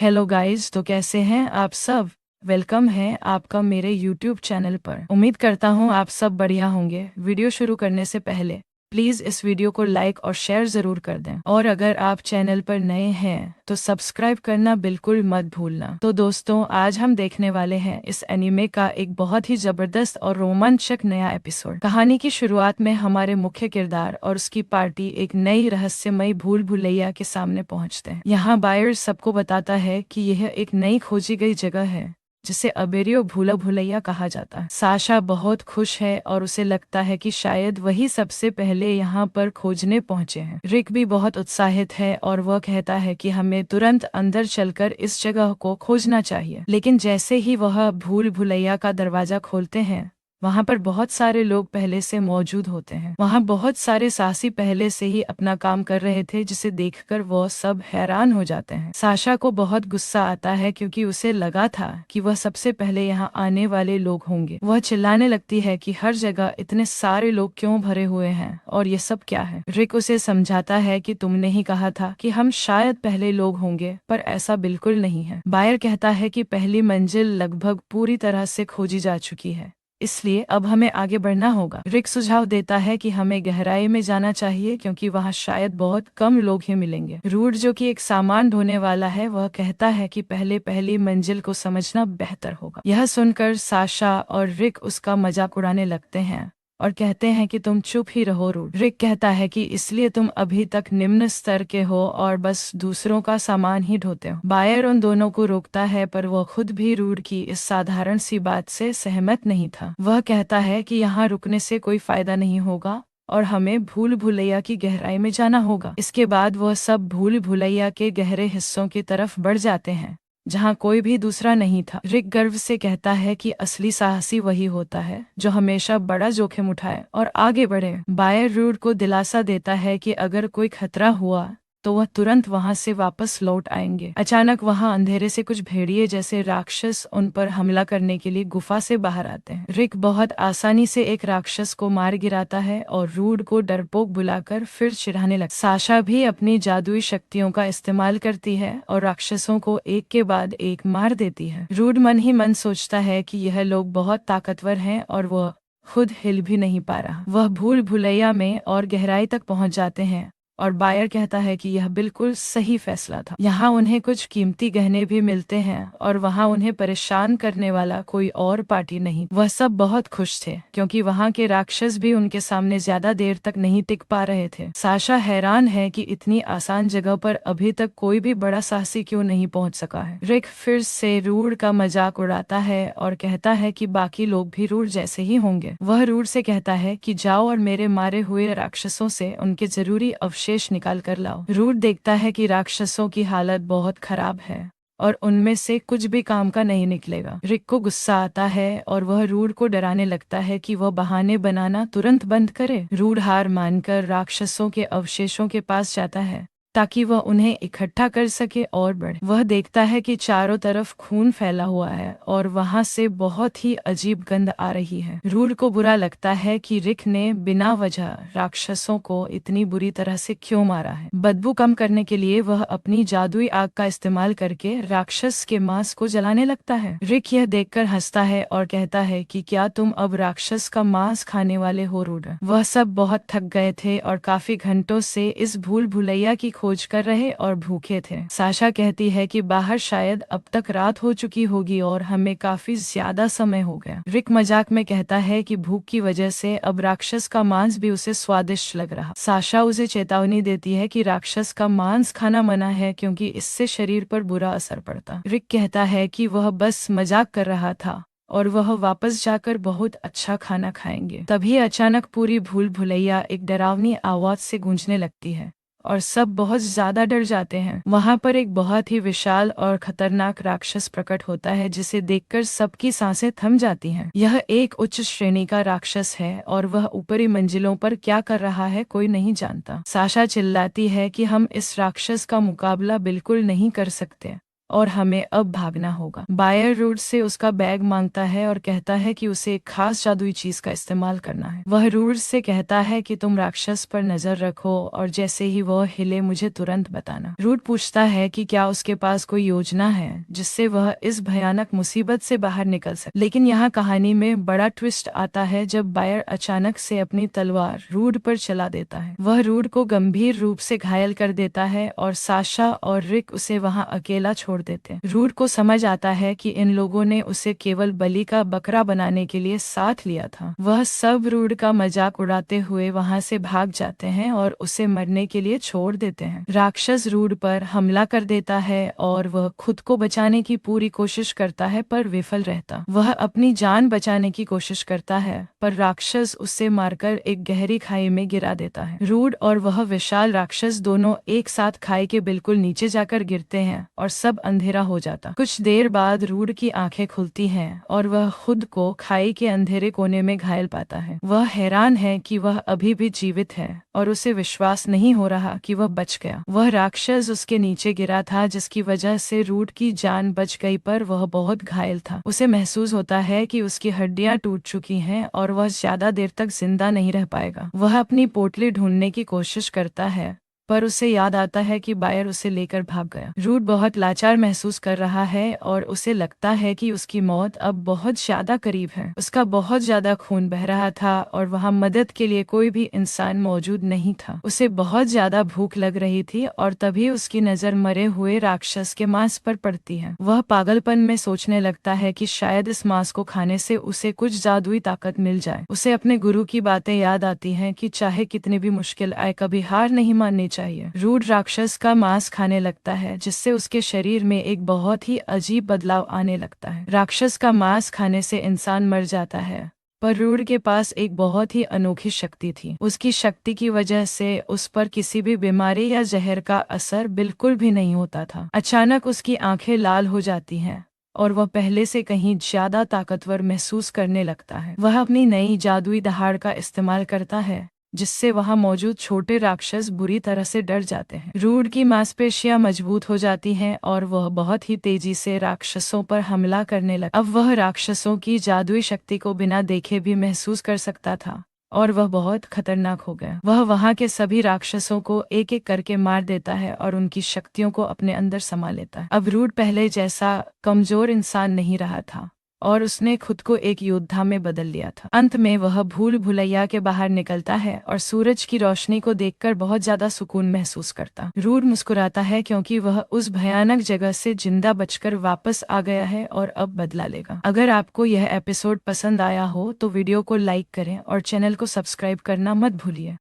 Hello guys, तो कैसे हैं आप सब। वेलकम है आपका मेरे यूट्यूब चैनल पर। उम्मीद करता हूँ आप सब बढ़िया होंगे। वीडियो शुरू करने से पहले प्लीज़ इस वीडियो को लाइक और शेयर ज़रूर कर दें, और अगर आप चैनल पर नए हैं तो सब्सक्राइब करना बिल्कुल मत भूलना। तो दोस्तों, आज हम देखने वाले हैं इस एनिमे का एक बहुत ही ज़बरदस्त और रोमांचक नया एपिसोड। कहानी की शुरुआत में हमारे मुख्य किरदार और उसकी पार्टी एक नई रहस्यमयी भूल भुलैया के सामने पहुंचते हैं। यहाँ बायर सबको बताता है कि यह एक नई खोजी गई जगह है जिसे अबेरियो भूला भुलैया कहा जाता है। साशा बहुत खुश है और उसे लगता है कि शायद वही सबसे पहले यहाँ पर खोजने पहुँचे हैं। रिक भी बहुत उत्साहित है और वह कहता है कि हमें तुरंत अंदर चलकर इस जगह को खोजना चाहिए। लेकिन जैसे ही वह भूल भुलैया का दरवाजा खोलते हैं, वहाँ पर बहुत सारे लोग पहले से मौजूद होते हैं। वहाँ बहुत सारे साहसी पहले से ही अपना काम कर रहे थे, जिसे देखकर वो सब हैरान हो जाते हैं। साशा को बहुत गुस्सा आता है क्योंकि उसे लगा था कि वह सबसे पहले यहाँ आने वाले लोग होंगे। वह चिल्लाने लगती है कि हर जगह इतने सारे लोग क्यों भरे हुए हैं और ये सब क्या है। रिक उसे समझाता है कि तुमने ही कहा था कि हम शायद पहले लोग होंगे, पर ऐसा बिल्कुल नहीं है। बायर कहता है कि पहली मंजिल लगभग पूरी तरह से खोजी जा चुकी है, इसलिए अब हमें आगे बढ़ना होगा। रिक सुझाव देता है कि हमें गहराई में जाना चाहिए क्योंकि वहाँ शायद बहुत कम लोग ही मिलेंगे। रूड, जो कि एक सामान ढोने वाला है, वह कहता है कि पहले पहली मंजिल को समझना बेहतर होगा। यह सुनकर साशा और रिक उसका मजाक उड़ाने लगते हैं और कहते हैं कि तुम चुप ही रहो रूड। रिक कहता है कि इसलिए तुम अभी तक निम्न स्तर के हो और बस दूसरों का सामान ही ढोते हो। बायर उन दोनों को रोकता है, पर वह खुद भी रूड की इस साधारण सी बात से सहमत नहीं था। वह कहता है कि यहाँ रुकने से कोई फायदा नहीं होगा और हमें भूल भुलैया की गहराई में जाना होगा। इसके बाद वह सब भूल भुलैया के गहरे हिस्सों की तरफ बढ़ जाते हैं जहाँ कोई भी दूसरा नहीं था। रिक गर्व से कहता है कि असली साहसी वही होता है जो हमेशा बड़ा जोखिम उठाए और आगे बढ़े। बायर रूड को दिलासा देता है कि अगर कोई खतरा हुआ तो वह तुरंत वहां से वापस लौट आएंगे। अचानक वहां अंधेरे से कुछ भेड़िए जैसे राक्षस उन पर हमला करने के लिए गुफा से बाहर आते हैं। रिक बहुत आसानी से एक राक्षस को मार गिराता है और रूड को डरपोक बुलाकर फिर चिढ़ाने लगता है। साशा भी अपनी जादुई शक्तियों का इस्तेमाल करती है और राक्षसों को एक के बाद एक मार देती है। रूड मन ही मन सोचता है कि यह लोग बहुत ताकतवर हैं और वह खुद हिल भी नहीं पा रहा। वह भूल भुलैया में और गहराई तक पहुंच जाते हैं और बायर कहता है कि यह बिल्कुल सही फैसला था। यहाँ उन्हें कुछ कीमती गहने भी मिलते हैं और वहाँ उन्हें परेशान करने वाला कोई और पार्टी नहीं। वह सब बहुत खुश थे क्योंकि वहाँ के राक्षस भी उनके सामने ज्यादा देर तक नहीं टिक पा रहे थे। साशा हैरान है कि इतनी आसान जगह पर अभी तक कोई भी बड़ा साहसी क्यों नहीं पहुँच सका है। रिक फिर से रूड का मजाक उड़ाता है और कहता है कि बाकी लोग भी रूड जैसे ही होंगे। वह रूड से कहता है कि जाओ और मेरे मारे हुए राक्षसों से उनके जरूरी अवशेष निकाल कर लाओ। रूड देखता है कि राक्षसों की हालत बहुत खराब है और उनमें से कुछ भी काम का नहीं निकलेगा। रिक को गुस्सा आता है और वह रूड को डराने लगता है कि वह बहाने बनाना तुरंत बंद करे। रूड हार मानकर राक्षसों के अवशेषों के पास जाता है ताकि वह उन्हें इकट्ठा कर सके और बढ़े। वह देखता है कि चारों तरफ खून फैला हुआ है और वहां से बहुत ही अजीब गंध आ रही है। रूड को बुरा लगता है कि रिक ने बिना वजह राक्षसों को इतनी बुरी तरह से क्यों मारा है। बदबू कम करने के लिए वह अपनी जादुई आग का इस्तेमाल करके राक्षस के मांस को जलाने लगता है। रिक यह देखकर हंसता है और कहता है कि क्या तुम अब राक्षस का मांस खाने वाले हो रूड। वह सब बहुत थक गए थे और काफी घंटों से इस भूल भुलैया की खोज कर रहे और भूखे थे। साशा कहती है कि बाहर शायद अब तक रात हो चुकी होगी और हमें काफी ज्यादा समय हो गया। रिक मजाक में कहता है कि भूख की वजह से अब राक्षस का मांस भी उसे स्वादिष्ट लग रहा। साशा उसे चेतावनी देती है कि राक्षस का मांस खाना मना है क्योंकि इससे शरीर पर बुरा असर पड़ता। रिक कहता है कि वह बस मजाक कर रहा था और वह वापस जाकर बहुत अच्छा खाना खाएंगे। तभी अचानक पूरी भूल भुलैया एक डरावनी आवाज से गूंजने लगती है और सब बहुत ज्यादा डर जाते हैं। वहां पर एक बहुत ही विशाल और खतरनाक राक्षस प्रकट होता है जिसे देखकर सबकी सांसें थम जाती हैं। यह एक उच्च श्रेणी का राक्षस है और वह ऊपरी मंजिलों पर क्या कर रहा है कोई नहीं जानता। साशा चिल्लाती है कि हम इस राक्षस का मुकाबला बिल्कुल नहीं कर सकते और हमें अब भागना होगा। बायर रूड से उसका बैग मांगता है और कहता है कि उसे एक खास जादुई चीज का इस्तेमाल करना है। वह रूड से कहता है कि तुम राक्षस पर नजर रखो और जैसे ही वह हिले मुझे तुरंत बताना। रूड पूछता है कि क्या उसके पास कोई योजना है जिससे वह इस भयानक मुसीबत से बाहर निकल सके। लेकिन यहाँ कहानी में बड़ा ट्विस्ट आता है जब बायर अचानक से अपनी तलवार रूड पर चला देता है। वह रूड को गंभीर रूप से घायल कर देता है और साशा और रिक उसे वहां अकेला छोड़ देते हैं। रूड को समझ आता है कि इन लोगों ने उसे केवल बलि का बकरा बनाने के लिए साथ लिया था। वह सब रूड का मजाक उड़ाते हुए वहां से भाग जाते हैं और उसे मरने के लिए छोड़ देते हैं। राक्षस रूड पर हमला कर देता है और वह खुद को बचाने की पूरी कोशिश करता है पर विफल रहता। वह अपनी जान बचाने की कोशिश करता है पर राक्षस उसे मारकर एक गहरी खाई में गिरा देता है। रूड और वह विशाल राक्षस दोनों एक साथ खाई के बिल्कुल नीचे जाकर गिरते हैं और सब अंधेरा हो जाता। कुछ देर बाद रूड की आंखें खुलती हैं और वह खुद को खाई के अंधेरे कोने में घायल पाता है। वह हैरान है कि वह अभी भी जीवित है और उसे विश्वास नहीं हो रहा कि वह बच गया। वह राक्षस उसके नीचे गिरा था जिसकी वजह से रूड की जान बच गई पर वह बहुत घायल था। उसे महसूस होता है कि उसकी हड्डियां टूट चुकी हैं और वह ज्यादा देर तक जिंदा नहीं रह पाएगा। वह अपनी पोटली ढूंढने की कोशिश करता है पर उसे याद आता है कि बायर उसे लेकर भाग गया। रूड बहुत लाचार महसूस कर रहा है और उसे लगता है कि उसकी मौत अब बहुत ज्यादा करीब है। उसका बहुत ज्यादा खून बह रहा था और वहां मदद के लिए कोई भी इंसान मौजूद नहीं था। उसे बहुत ज्यादा भूख लग रही थी और तभी उसकी नजर मरे हुए राक्षस के मांस पर पड़ती है। वह पागलपन में सोचने लगता है कि शायद इस मांस को खाने से उसे कुछ जादुई ताकत मिल जाए। उसे अपने गुरु की बातें याद आती हैं कि चाहे कितनी भी मुश्किल आए कभी हार नहीं माननी चाहिए। रूड राक्षस का मांस खाने लगता है जिससे उसके शरीर में एक बहुत ही अजीब बदलाव आने लगता है। राक्षस का मांस खाने से इंसान मर जाता है पर रूड के पास एक बहुत ही अनोखी शक्ति थी। उसकी शक्ति की वजह से उस पर किसी भी बीमारी या जहर का असर बिल्कुल भी नहीं होता था। अचानक उसकी आंखें लाल हो जाती हैं और वह पहले से कहीं ज्यादा ताकतवर महसूस करने लगता है। वह अपनी नई जादुई दहाड़ का इस्तेमाल करता है जिससे वहां मौजूद छोटे राक्षस बुरी तरह से डर जाते हैं। रूड की मांसपेशियां मजबूत हो जाती हैं और वह बहुत ही तेजी से राक्षसों पर हमला करने लगा। अब वह राक्षसों की जादुई शक्ति को बिना देखे भी महसूस कर सकता था और वह बहुत खतरनाक हो गया। वह वहां के सभी राक्षसों को एक एक करके मार देता है और उनकी शक्तियों को अपने अंदर समा लेता है। अब रूड पहले जैसा कमजोर इंसान नहीं रहा था और उसने खुद को एक योद्धा में बदल लिया था। अंत में वह भूल भुलैया के बाहर निकलता है और सूरज की रोशनी को देखकर बहुत ज्यादा सुकून महसूस करता। रूड मुस्कुराता है क्योंकि वह उस भयानक जगह से जिंदा बचकर वापस आ गया है और अब बदला लेगा। अगर आपको यह एपिसोड पसंद आया हो तो वीडियो को लाइक करें और चैनल को सब्सक्राइब करना मत भूलिए।